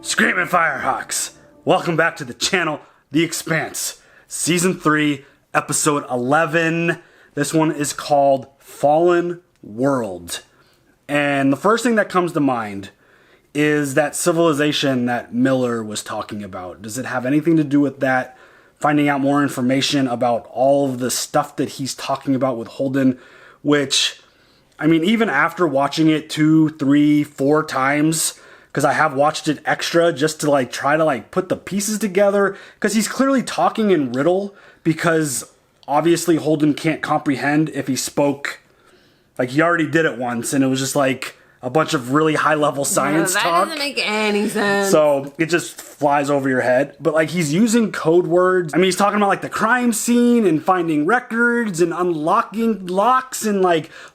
Screaming Firehawks! Welcome back to the channel, The Expanse, Season 3, Episode 11. This one is called Fallen World. And the first thing that comes to mind is that civilization that Miller was talking about. Does it have anything to do with that? Finding out more information about all of the stuff that he's talking about with Holden, which, I mean, even after watching it 2, 3, 4 times, because I have watched it extra just to try to put the pieces together, because he's clearly talking in riddle, because obviously Holden can't comprehend if he spoke, he already did it once, and it was just a bunch of really high-level science talk. That doesn't make any sense. So it just flies over your head. But he's using code words. I mean, he's talking about the crime scene and finding records and unlocking locks and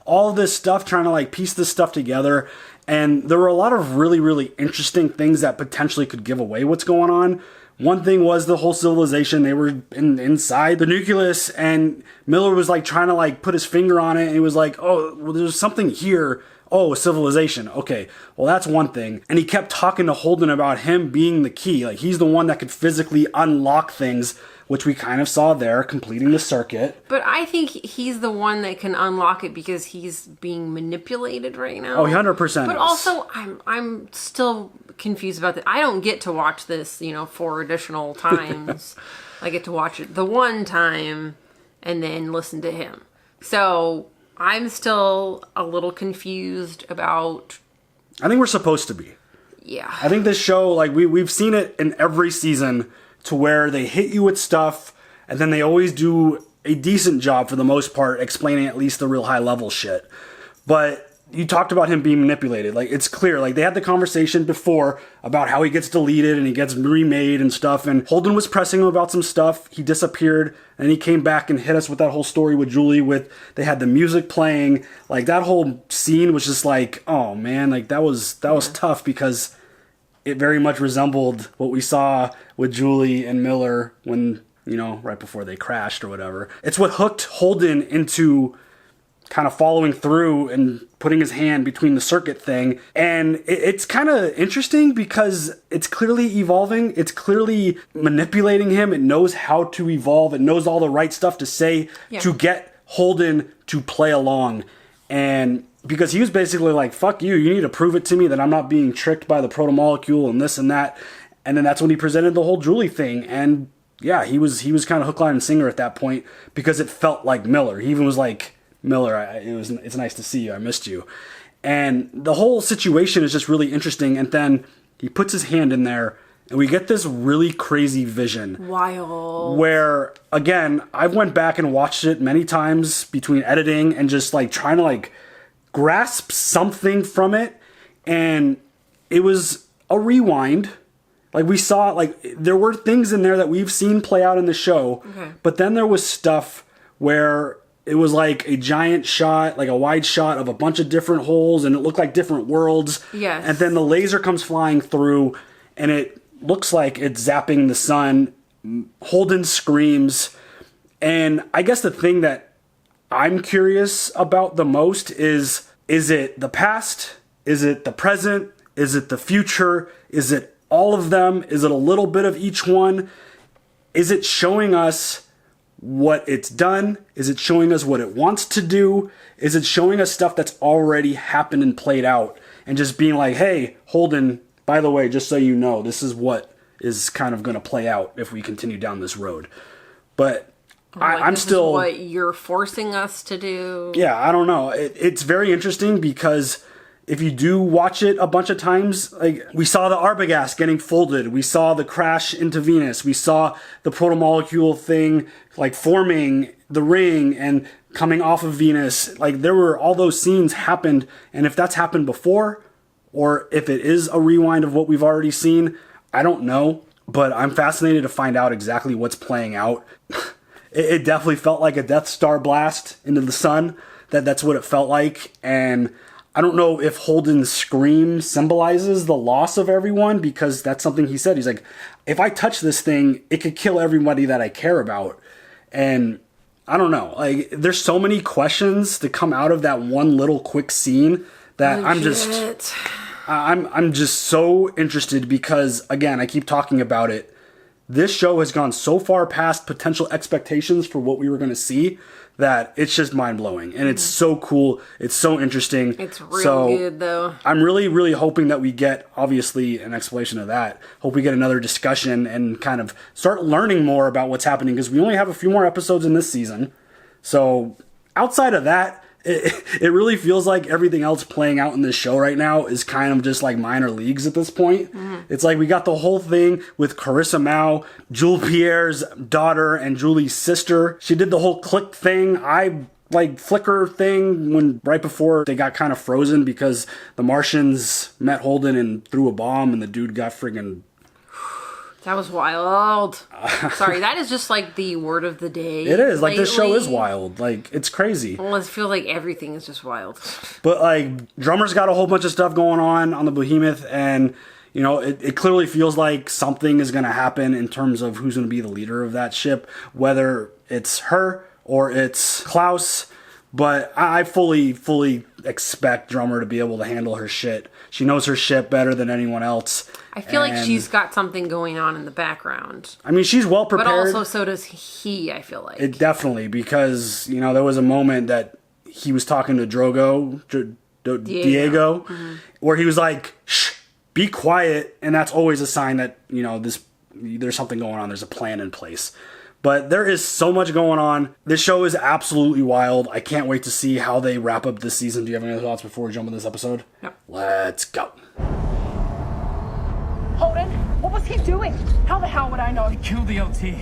all this stuff, trying to piece this stuff together. And there were a lot of really, really interesting things that potentially could give away what's going on. One thing was the whole civilization. They were inside the nucleus, and Miller was trying to put his finger on it, and he was oh, well, there's something here. Oh, civilization. Okay, well, that's one thing. And he kept talking to Holden about him being the key. He's the one that could physically unlock things, which we kind of saw there, completing the circuit. But I think he's the one that can unlock it because he's being manipulated right now. Oh, 100%. But also, I'm still confused about that. I don't get to watch this, 4 additional times. I get to watch it the one time and then listen to him. So I'm still a little confused about... I think we're supposed to be. Yeah. I think this show, we've seen it in every season to where they hit you with stuff and then they always do a decent job for the most part explaining at least the real high level shit. But you talked about him being manipulated. It's clear. They had the conversation before about how he gets deleted and he gets remade and stuff. And Holden was pressing him about some stuff. He disappeared and he came back and hit us with that whole story with Julie they had the music playing. That whole scene was just oh man, that was tough because it very much resembled what we saw with Julie and Miller when, right before they crashed or whatever. It's what hooked Holden into kind of following through and putting his hand between the circuit thing. And it's kind of interesting because it's clearly evolving. It's clearly manipulating him. It knows how to evolve. It knows all the right stuff to say to get Holden to play along. And because he was basically fuck you, you need to prove it to me that I'm not being tricked by the proto-molecule and this and that. And then that's when he presented the whole Julie thing. And yeah, he was kind of hook, line, and singer at that point because it felt like Miller. He even was Miller, it's nice to see you. I missed you. And the whole situation is just really interesting. And then he puts his hand in there and we get this really crazy vision. Wild. Where, again, I've went back and watched it many times between editing and just trying to grasp something from it. And it was a rewind. We saw, there were things in there that we've seen play out in the show. Okay. But then there was stuff where it was a giant shot, a wide shot of a bunch of different holes, and it looked like different worlds. Yes. And then the laser comes flying through, and it looks like it's zapping the sun. Holden screams. And I guess the thing that I'm curious about the most is it the past? Is it the present? Is it the future? Is it all of them? Is it a little bit of each one? Is it showing us what it's done? Is it showing us what it wants to do? Is it showing us stuff that's already happened and played out and just being hey, Holden, by the way, just so you know, this is what is kind of going to play out if we continue down this road. But I'm still... This is what you're forcing us to do? Yeah, I don't know. It's very interesting because if you do watch it a bunch of times, we saw the Arbogast getting folded. We saw the crash into Venus. We saw the proto-molecule thing, forming the ring and coming off of Venus. There were all those scenes happened. And if that's happened before, or if it is a rewind of what we've already seen, I don't know. But I'm fascinated to find out exactly what's playing out. It definitely felt like a Death Star blast into the sun. That's what it felt like. And I don't know if Holden's scream symbolizes the loss of everyone, because that's something he said. He's if I touch this thing, it could kill everybody that I care about. And I don't know. There's so many questions to come out of that one little quick scene that I'm just... I'm just so interested because, again, I keep talking about it. This show has gone so far past potential expectations for what we were going to see that it's just mind-blowing. And it's so cool. It's so interesting. It's real good, though. I'm really, really hoping that we get, obviously, an explanation of that. Hope we get another discussion and kind of start learning more about what's happening, because we only have a few more episodes in this season. So outside of that, it really feels like everything else playing out in this show right now is kind of just like minor leagues at this point. It's like we got the whole thing with Carissa Mao, Jules Pierre's daughter and Julie's sister. She did the whole click thing, flicker thing when right before they got kind of frozen because the Martians met Holden and threw a bomb and the dude got friggin'. That was wild. Sorry, that is just like the word of the day. It is. Like, this show is wild. Like, it's crazy. Well, it feels like everything is just wild. But, like, Drummer's got a whole bunch of stuff going on the Behemoth, and, you know, it clearly feels like something is going to happen in terms of who's going to be the leader of that ship, whether it's her or it's Klaus. But I fully expect Drummer to be able to handle her shit. She knows her shit better than anyone else. I feel like she's got something going on in the background. I mean, she's well prepared. But also so does he, I feel like. It definitely, because, you know, there was a moment that he was talking to Diego, where he was like, shh, be quiet. And that's always a sign that, you know, there's something going on. There's a plan in place. But there is so much going on. This show is absolutely wild. I can't wait to see how they wrap up this season. Do you have any other thoughts before we jump into this episode? No. Let's go. Holden, what was he doing? How the hell would I know? He killed the LT.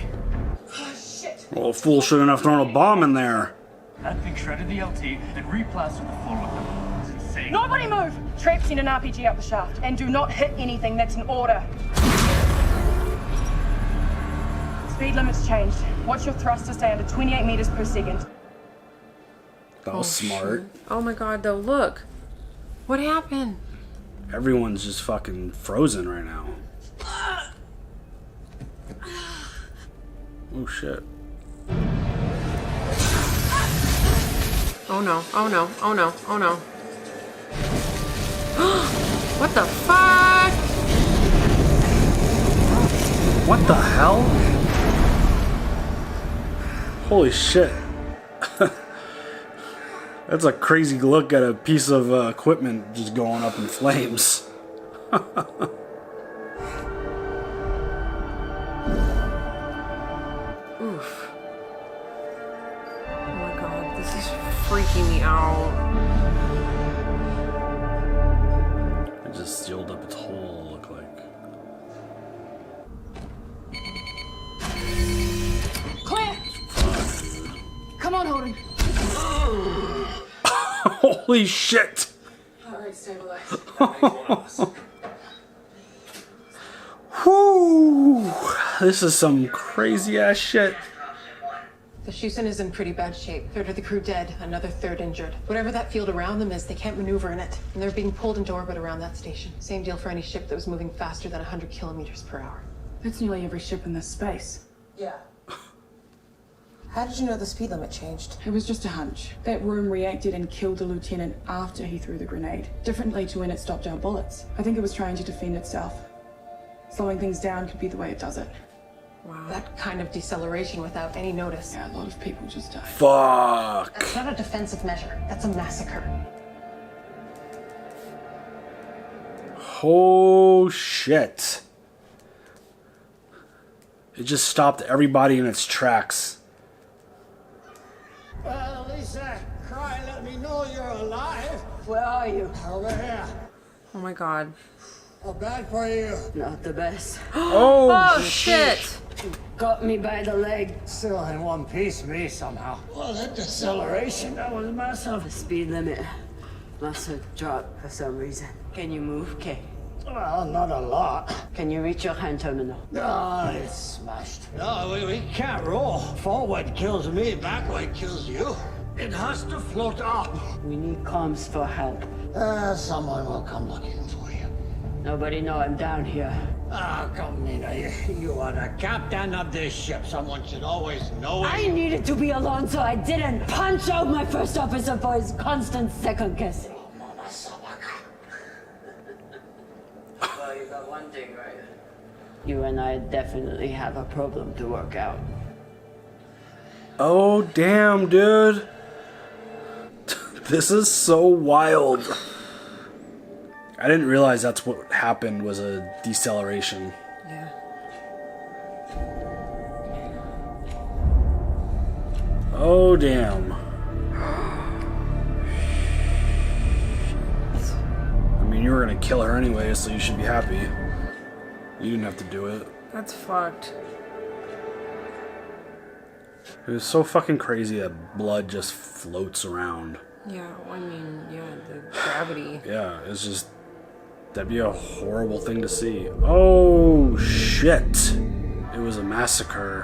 Oh, shit. Well, fool shouldn't have thrown a bomb in there. That thing shredded the LT and replastered the floor of them. It's insane. Nobody move! Trap send an RPG up the shaft. And do not hit anything. That's an order. Speed limit's changed. Watch your thruster stay under 28 meters per second. That was smart. Shit. Oh my god, though, look. What happened? Everyone's just fucking frozen right now. Oh shit. Oh no, oh no, oh no, oh no. What the fuck? What the hell? Holy shit. That's a crazy look at a piece of equipment just going up in flames. Oof. Oh my god, this is freaking me out. It just sealed up its hole, look like. Clear! Come on, Holden. Holy shit! Alright, stabilize. Whoo! This is some crazy ass shit. The Shusen is in pretty bad shape. Third of the crew dead, another third injured. Whatever that field around them is, they can't maneuver in it. And they're being pulled into orbit around that station. Same deal for any ship that was moving faster than 100 kilometers per hour. That's nearly every ship in this space. Yeah. How did you know the speed limit changed? It was just a hunch. That room reacted and killed the lieutenant after he threw the grenade. Differently to when it stopped our bullets. I think it was trying to defend itself. Slowing things down could be the way it does it. Wow. That kind of deceleration without any notice. Yeah, a lot of people just died. Fuck. That's not a defensive measure. That's a massacre. Oh shit. It just stopped everybody in its tracks. Well, Lisa, cry, let me know you're alive. Where are you? Over here. Oh my god. How bad for you? Not the best. Oh shit! Got me by the leg. Still in one piece, me, somehow. Well, that deceleration, that was massive. The speed limit must have dropped for some reason. Can you move, Kay? Well, not a lot. Can you reach your hand terminal? No, it's smashed. No, we can't roll. Forward kills me, backward kills you. It has to float up. We need comms for help. Someone will come looking for you. Nobody know I'm down here. Ah, come, Nina, you are the captain of this ship. Someone should always know it. I needed to be alone, so I didn't punch out my first officer for his constant second guessing. got one thing right. You and I definitely have a problem to work out. Oh, damn, dude. This is so wild. I didn't realize that's what happened, was a deceleration. Yeah. Oh, damn. I mean, you were gonna kill her anyway, so you should be happy. You didn't have to do it. That's fucked. It was so fucking crazy that blood just floats around. Yeah, I mean, yeah, the gravity. Yeah, it's just... That'd be a horrible thing to see. Oh, shit. It was a massacre.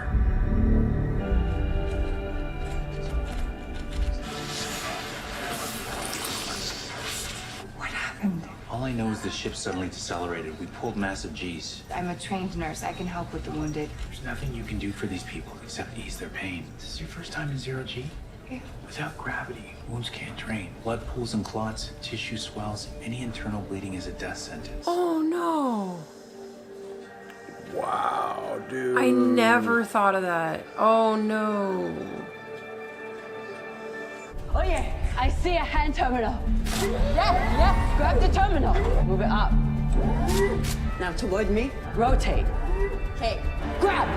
What happened? All I know is the ship suddenly decelerated. We pulled massive G's. I'm a trained nurse. I can help with the wounded. There's nothing you can do for these people except ease their pain. This is your first time in zero G? Yeah. Without gravity, wounds can't drain. Blood pools and clots, tissue swells. Any internal bleeding is a death sentence. Oh no. Wow, dude. I never thought of that. Oh no. Oh yeah, I see a hand terminal. Yeah, grab the terminal. Move it up. Now toward me, rotate. Okay, grab.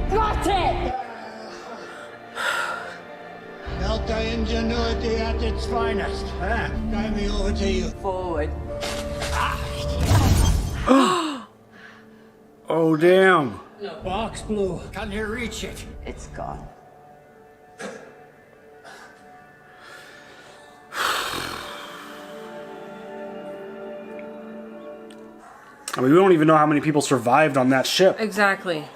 Got it! Delta ingenuity at its finest. Guide me over to you. Forward. Oh, damn. Box blue. Can you reach it? It's gone. I mean, we don't even know how many people survived on that ship. Exactly.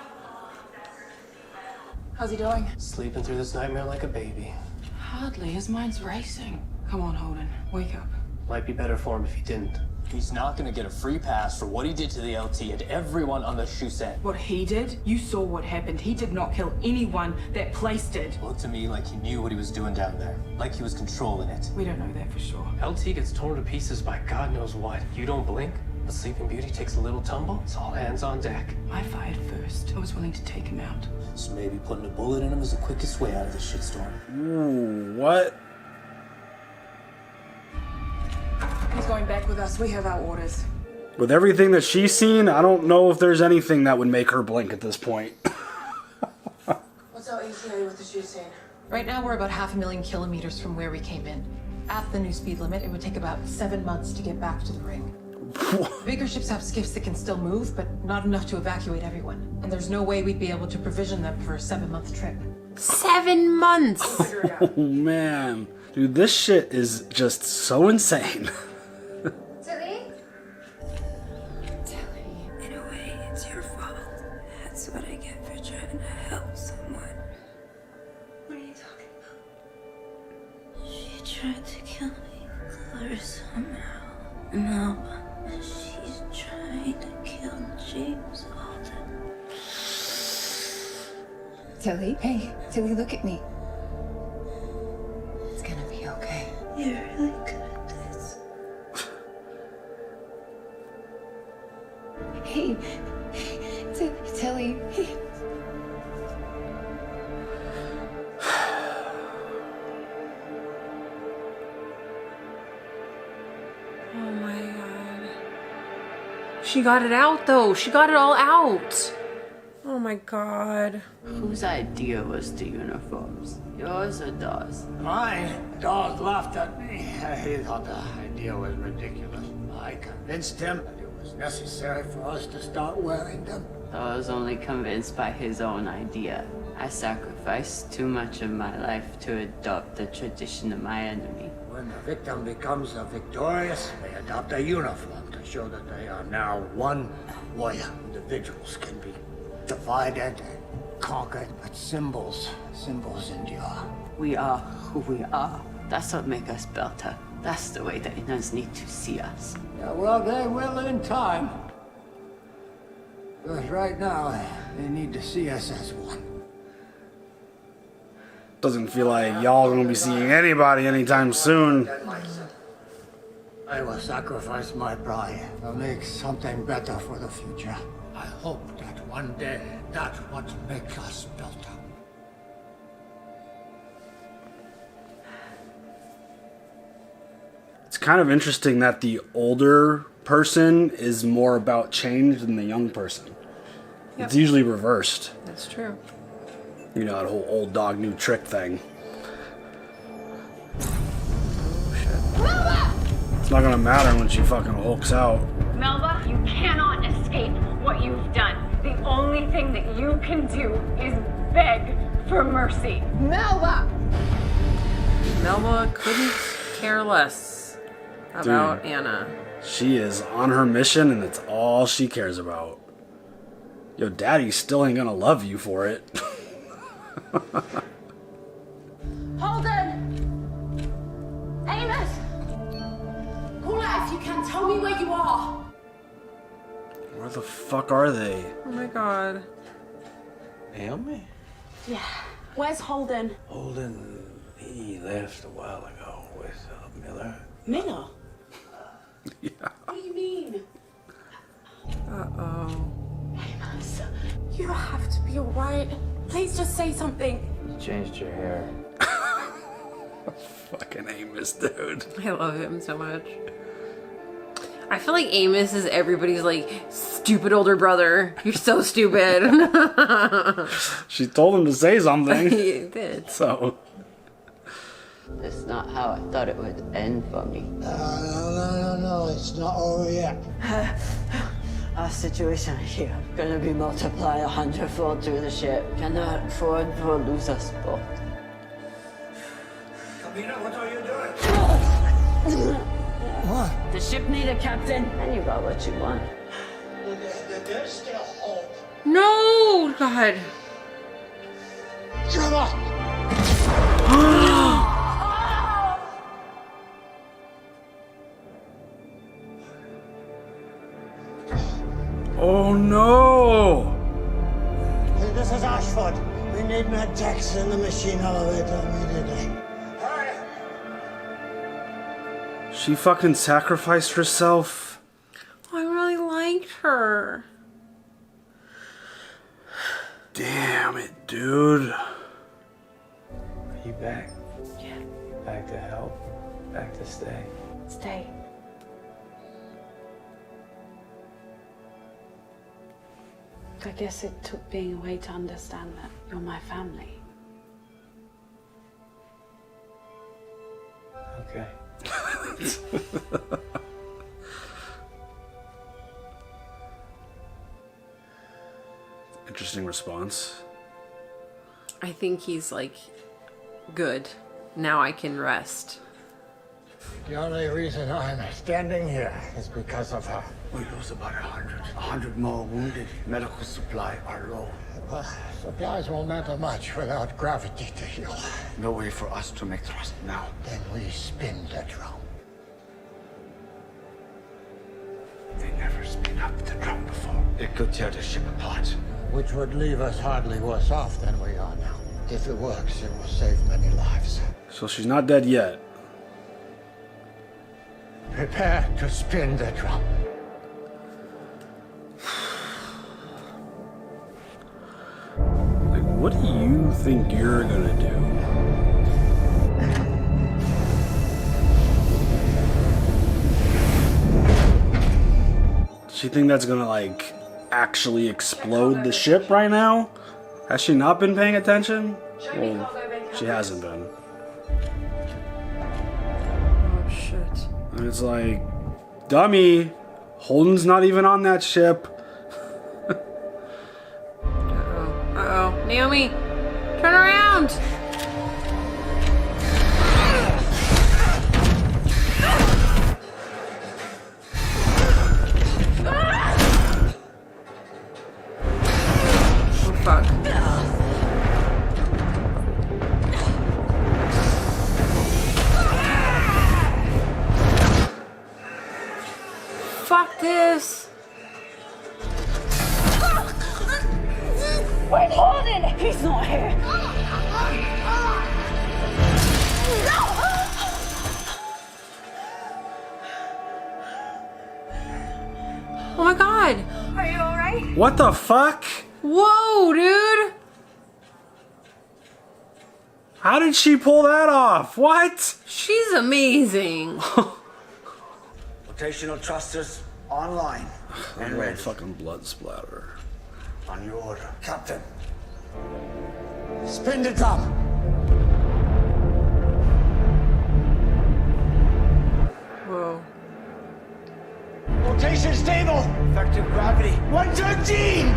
How's he doing? Sleeping through this nightmare like a baby. Hardly. His mind's racing. Come on, Holden. Wake up. Might be better for him if he didn't. He's not gonna get a free pass for what he did to the LT and everyone on the Rocinante. What he did? You saw what happened. He did not kill anyone. That place did. Looked to me like he knew what he was doing down there. Like he was controlling it. We don't know that for sure. LT gets torn to pieces by God knows what. You don't blink, the Sleeping Beauty takes a little tumble, it's all hands on deck. I fired first. I was willing to take him out. So maybe putting a bullet in him is the quickest way out of this shitstorm. Ooh, what? He's going back with us. We have our orders. With everything that she's seen, I don't know if there's anything that would make her blink at this point. What's our ETA with the shoe scene? Right now, we're about 500,000 kilometers from where we came in. At the new speed limit, it would take about 7 months to get back to the ring. Bigger ships have skiffs that can still move, but not enough to evacuate everyone. And there's no way we'd be able to provision them for a 7-month trip. 7 months! Oh, man. Dude, this shit is just so insane. In a way, it's your fault. That's what I get for trying to help someone. What are you talking about? She tried to kill me, Claire, somehow. Melba, she's trying to kill James Alden. Tilly, hey, Tilly, look at me. It's gonna be okay. You're really good at this. Hey, Tilly. Oh my god. She got it out though. She got it all out. Oh my god. Whose idea was the uniforms? Yours or Dawes? Mine. Dawes laughed at me. He thought the idea was ridiculous. I convinced him that it was necessary for us to start wearing them. Dawes only convinced by his own idea. I sacrificed too much of my life to adopt the tradition of my enemy. When the victim becomes victorious, they adopt a uniform to show that they are now one warrior. Individuals can be divided and conquered, but symbols endure. We are who we are. That's what makes us better. That's the way the inners need to see us. Yeah, well, they will in time. Because right now, they need to see us as one. Doesn't feel like y'all gonna be seeing anybody anytime soon. I will sacrifice my pride to make something better for the future. I hope that one day that's what makes us better. It's kind of interesting that the older person is more about change than the young person. Yep. It's usually reversed. That's true. You know, that whole old dog, new trick thing. It's not gonna matter when she fucking hulks out. Melba, you cannot escape what you've done. The only thing that you can do is beg for mercy. Melba! Melba couldn't care less about Anna. She is on her mission and it's all she cares about. Yo, daddy still ain't gonna love you for it. Holden! Amos! Call out if you can. Tell me where you are. Where the fuck are they? Oh my god. Naomi? Yeah. Where's Holden? Holden, he left a while ago with Miller. Miller? Yeah. What do you mean? Uh-oh. Amos, you have to be alright. Please just say something. You changed your hair. Fucking Amos, dude. I love him so much. I feel like Amos is everybody's like stupid older brother. You're so stupid. She told him to say something. He did. So. It's not how I thought it would end for me. No, it's not over yet. Our situation here gonna be multiplied 100-fold through the ship. Cannot afford to lose us both. Camina, what are you doing? What? The ship need a captain, and you got what you want. There's still hope. No, God. Come on! Oh no! This is Ashford. We need med techs in the machine elevator immediately. Hurry! She fucking sacrificed herself. I really liked her. Damn it, dude. Are you back? Yeah. Back to help? Back to stay? Stay. I guess it took being away to understand that you're my family. Okay. Interesting response. I think he's like, good. Now I can rest. The only reason I'm standing here is because of her. We lose about 100 more wounded. Medical supply are low. Supplies won't matter much without gravity to heal. No way for us to make thrust now. Then we spin the drum. They never spin up the drum before. It could tear the ship apart. Which would leave us hardly worse off than we are now. If it works, it will save many lives. So she's not dead yet. Prepare to spin the drum. Like, what do you think you're gonna do? Does she think that's gonna, like, actually explode the ship right now? Has she not been paying attention? Well, she hasn't been. Oh, shit. And it's like, dummy, Holden's not even on that ship. Uh-oh. Naomi, turn around! Oh, fuck. Fuck this! Where's Holden? He's not here. What the fuck? Whoa, dude! How did she pull that off? What? She's amazing. Rotational thrusters online and Oh, ready. fucking blood splatter. On your order, Captain. Spin the drum. Whoa. Rotation stable. Effective gravity 113.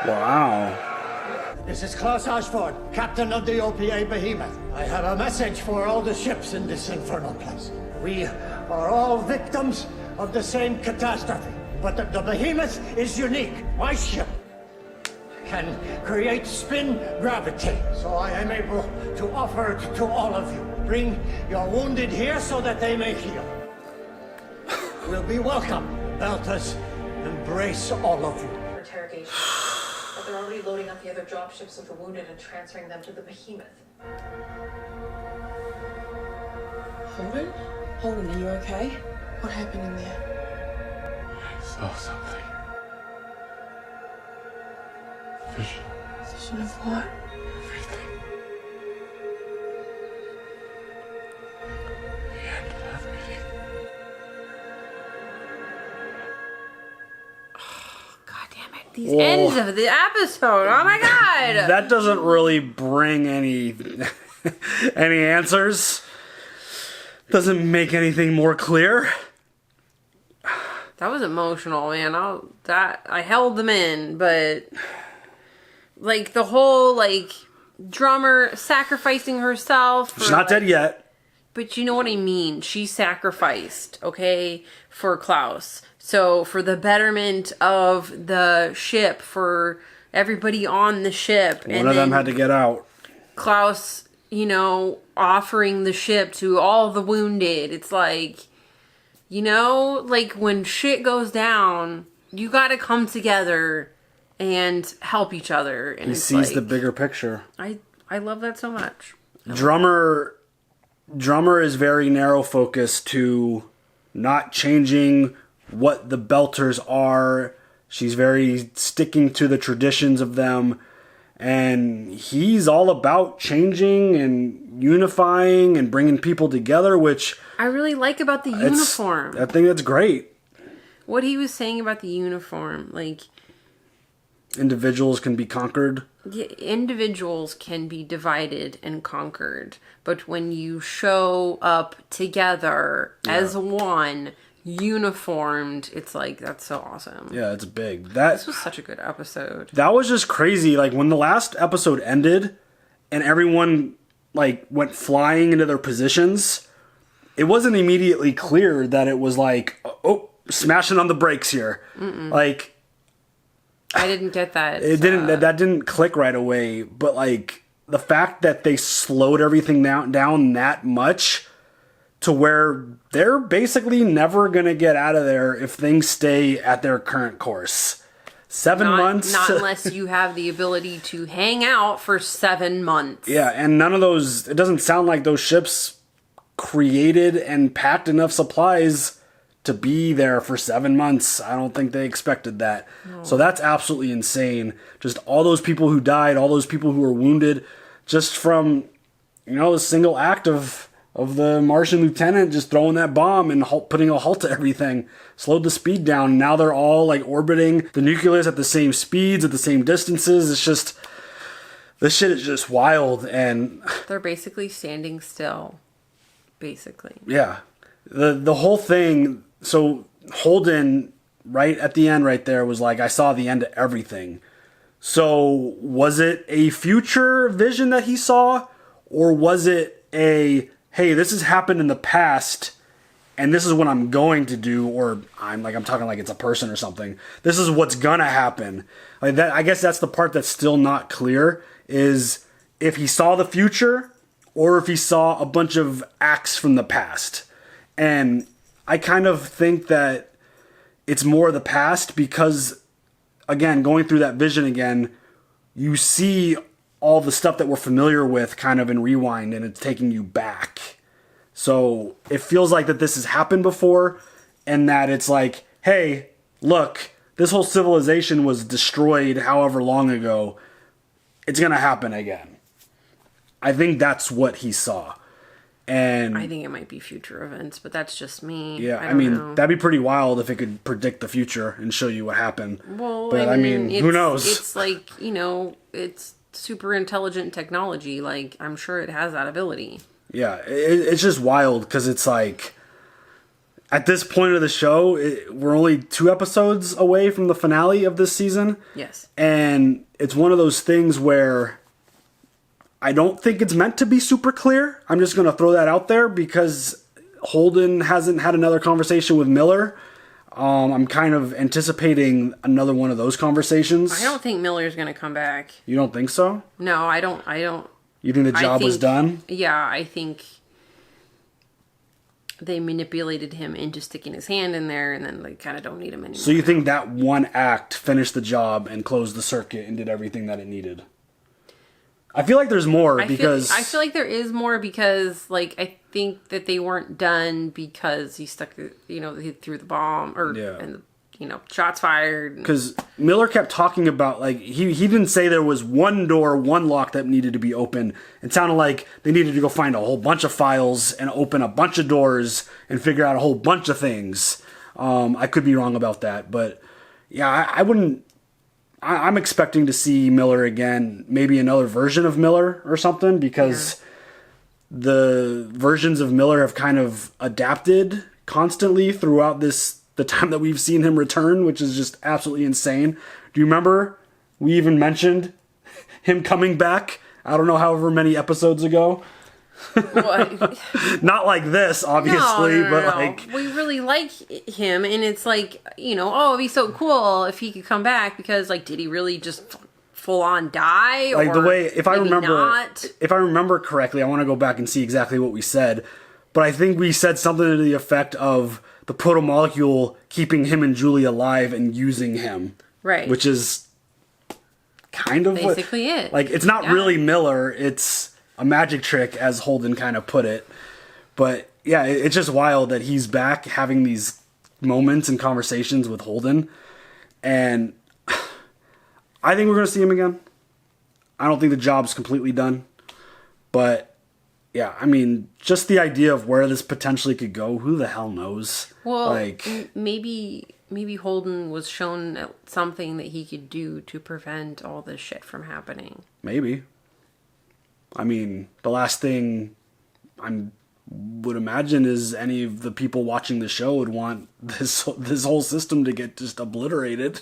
Wow. This is Klaus Ashford, captain of the OPA Behemoth. I have a message for all the ships in this infernal place. We are all victims of the same catastrophe, but the Behemoth is unique. My ship can create spin gravity, so I am able to offer it to all of you. Bring your wounded here so that they may heal. Will be welcome. Beltas, embrace all of you. Interrogation. But they're already loading up the other drop ships with the wounded and transferring them to the Behemoth. Holden? Holden, are you okay? What happened in there? I saw something. Vision. Vision of what? Everything. The end of everything. God damn it. These ends of the episode. Oh my god. That doesn't really bring any any answers. Doesn't make anything more clear. That was emotional, man. I held them in, but like the whole like drummer sacrificing herself. She's not dead yet. But you know what I mean. She sacrificed, okay, for Klaus. So for the betterment of the ship, for everybody on the ship. One of them had to get out. Klaus, you know, offering the ship to all the wounded. It's like, you know, like when shit goes down, you got to come together and help each other. And He it's sees like, the bigger picture. I love that so much. Drummer is very narrow focused to not changing what the Belters are. She's very sticking to the traditions of them. And he's all about changing and unifying and bringing people together, which I really like about the uniform. I think that's great. What he was saying about the uniform, like Individuals can be conquered. individuals can be divided and conquered, but when you show up together as one, uniformed, it's like, that's so awesome. Yeah, it's big. This was such a good episode. That was just crazy. Like when the last episode ended and everyone like went flying into their positions, it wasn't immediately clear that it was like, oh, smashing on the brakes here. Like I didn't get that. it didn't that didn't click right away, but like the fact that they slowed everything down that much to where they're basically never going to get out of there if things stay at their current course. 7 months. Not unless you have the ability to hang out for 7 months. Yeah, and none of those, it doesn't sound like those ships created and packed enough supplies to be there for 7 months. I don't think they expected that. No. So that's absolutely insane. Just all those people who died, all those people who were wounded, just from, you know, the single act of the Martian lieutenant just throwing that bomb and putting a halt to everything. Slowed the speed down. Now they're all like orbiting the nucleus at the same speeds, at the same distances. It's just, this shit is just wild. And they're basically standing still. Basically. Yeah. The whole thing, so Holden, right at the end right there, was like, I saw the end of everything. So was it a future vision that he saw? Or was it a, hey, this has happened in the past and this is what I'm going to do, or I'm talking like it's a person or something. This is what's gonna happen. Like that, I guess that's the part that's still not clear, is if he saw the future or if he saw a bunch of acts from the past. And I kind of think that it's more the past because, again, going through that vision again, you see all the stuff that we're familiar with kind of in rewind, and it's taking you back. So it feels like that this has happened before, and that it's like, hey, look, this whole civilization was destroyed however long ago. It's going to happen again. I think that's what he saw. And I think it might be future events, but that's just me. Yeah, I mean, know. That'd be pretty wild if it could predict the future and show you what happened. Well, but I mean who knows? It's like, it's super intelligent technology. Like, I'm sure it has that ability. Yeah, it's just wild because it's like, at this point of the show, we're only 2 episodes away from the finale of this season. Yes. And it's one of those things where I don't think it's meant to be super clear. I'm just going to throw that out there because Holden hasn't had another conversation with Miller. I'm kind of anticipating another one of those conversations. I don't think Miller's going to come back. You don't think so? No, I don't. You think the job was done? Yeah, I think they manipulated him into sticking his hand in there, and then they kind of don't need him anymore. So you think that one act finished the job and closed the circuit and did everything that it needed? I feel like there's more I feel like there is more because, like, I think that they weren't done because he stuck, he threw the bomb and shots fired. Because Miller kept talking about, like, he didn't say there was one door, one lock that needed to be open. It sounded like they needed to go find a whole bunch of files and open a bunch of doors and figure out a whole bunch of things. I could be wrong about that, but yeah, I wouldn't. I'm expecting to see Miller again, maybe another version of Miller or something, because the versions of Miller have kind of adapted constantly throughout the time that we've seen him return, which is just absolutely insane. Do you remember we even mentioned him coming back? I don't know, however many episodes ago. Not like this, obviously, but like we really like him, and it's like, it'd be so cool if he could come back, because like, did he really just full on die? Like, or the way, if I remember not? correctly, I want to go back and see exactly what we said, but I think we said something to the effect of the protomolecule keeping him and Julie alive and using him, right? Which is kind of basically it. Like, it's not really Miller, it's a magic trick, as Holden kind of put it. But yeah, it's just wild that he's back having these moments and conversations with Holden. And I think we're going to see him again. I don't think the job's completely done. But yeah, I mean, just the idea of where this potentially could go, who the hell knows? Well, like, maybe Holden was shown something that he could do to prevent all this shit from happening. Maybe. I mean, the last thing I would imagine is any of the people watching the show would want this whole system to get just obliterated.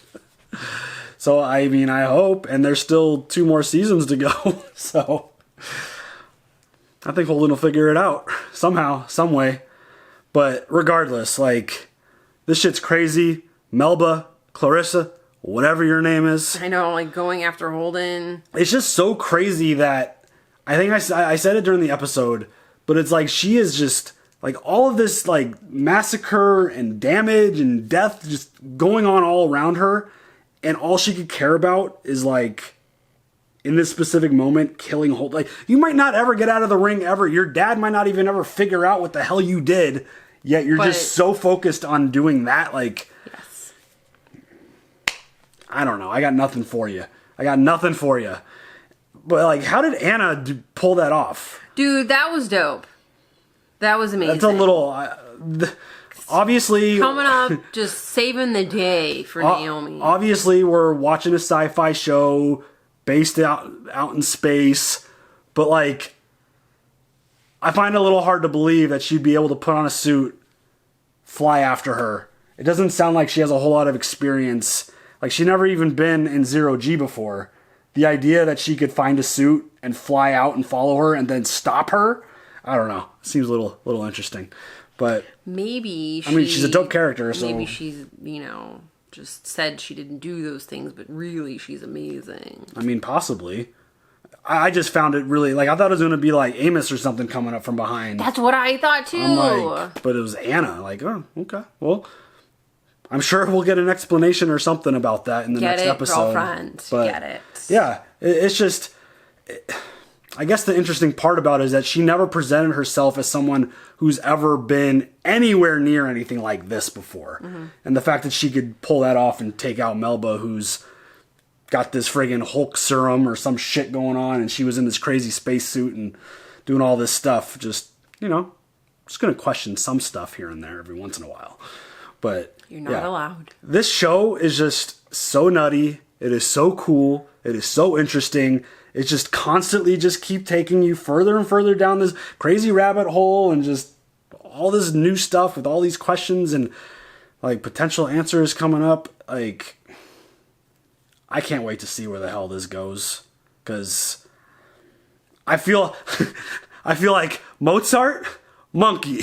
So, I mean, I hope, and there's still 2 more seasons to go. So, I think Holden will figure it out somehow, some way. But regardless, like, this shit's crazy. Melba, Clarissa, whatever your name is. I know, like, going after Holden. It's just so crazy that I think I said it during the episode, but it's like she is just, like, all of this, like, massacre and damage and death just going on all around her, and all she could care about is, like, in this specific moment, killing Holden. Like, you might not ever get out of the ring ever. Your dad might not even ever figure out what the hell you did, yet you're just so focused on doing that. Like, yes. I don't know. I got nothing for you. But, like, how did Anna pull that off? Dude, that was dope. That was amazing. That's a little... obviously... Coming up, just saving the day for Naomi. Obviously, we're watching a sci-fi show based out in space. But, like, I find it a little hard to believe that she'd be able to put on a suit, fly after her. It doesn't sound like she has a whole lot of experience. Like, she's never even been in 0G before. The idea that she could find a suit and fly out and follow her and then stop her, I don't know. Seems a little interesting. But maybe she's a dope character. So maybe she's, just said she didn't do those things, but really she's amazing. I mean, possibly. I just found it really, like, I thought it was going to be like Amos or something coming up from behind. That's what I thought too. But it was Anna. Like, oh, okay. Well, I'm sure we'll get an explanation or something about that in the next episode. Girlfriend. But get it. Yeah, it's just... I guess the interesting part about it is that she never presented herself as someone who's ever been anywhere near anything like this before. And the fact that she could pull that off and take out Melba, who's got this friggin' Hulk serum or some shit going on, and she was in this crazy spacesuit and doing all this stuff, just, you know, just gonna question some stuff here and there every once in a while. But you're not allowed. This show is just so nutty. It is so cool. It is so interesting. It's just constantly just keep taking you further and further down this crazy rabbit hole, and just all this new stuff with all these questions and like potential answers coming up. Like, I can't wait to see where the hell this goes, because I feel like Mozart, monkey.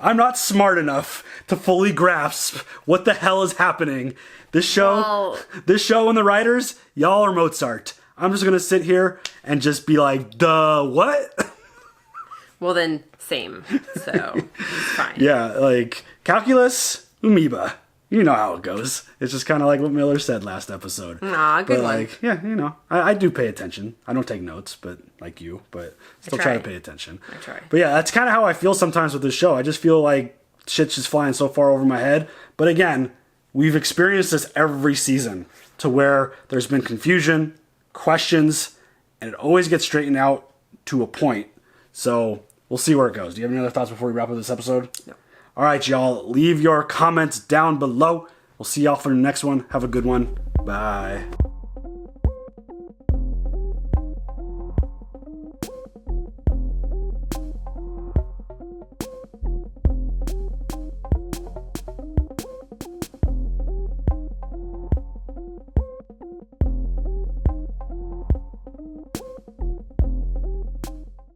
I'm not smart enough to fully grasp what the hell is happening. This show and the writers, y'all are Mozart. I'm just gonna sit here and just be like, duh, what? Well, then, same. So, it's fine. Yeah, like, calculus, amoeba. You know how it goes. It's just kind of like what Miller said last episode. Nah, good one. Like, yeah, you know, I do pay attention. I don't take notes, but like you, but still try to pay attention. I try. But yeah, that's kind of how I feel sometimes with this show. I just feel like shit's just flying so far over my head. But again, we've experienced this every season to where there's been confusion, questions, and it always gets straightened out to a point. So we'll see where it goes. Do you have any other thoughts before we wrap up this episode? No. All right, y'all. Leave your comments down below. We'll see y'all for the next one. Have a good one. Bye.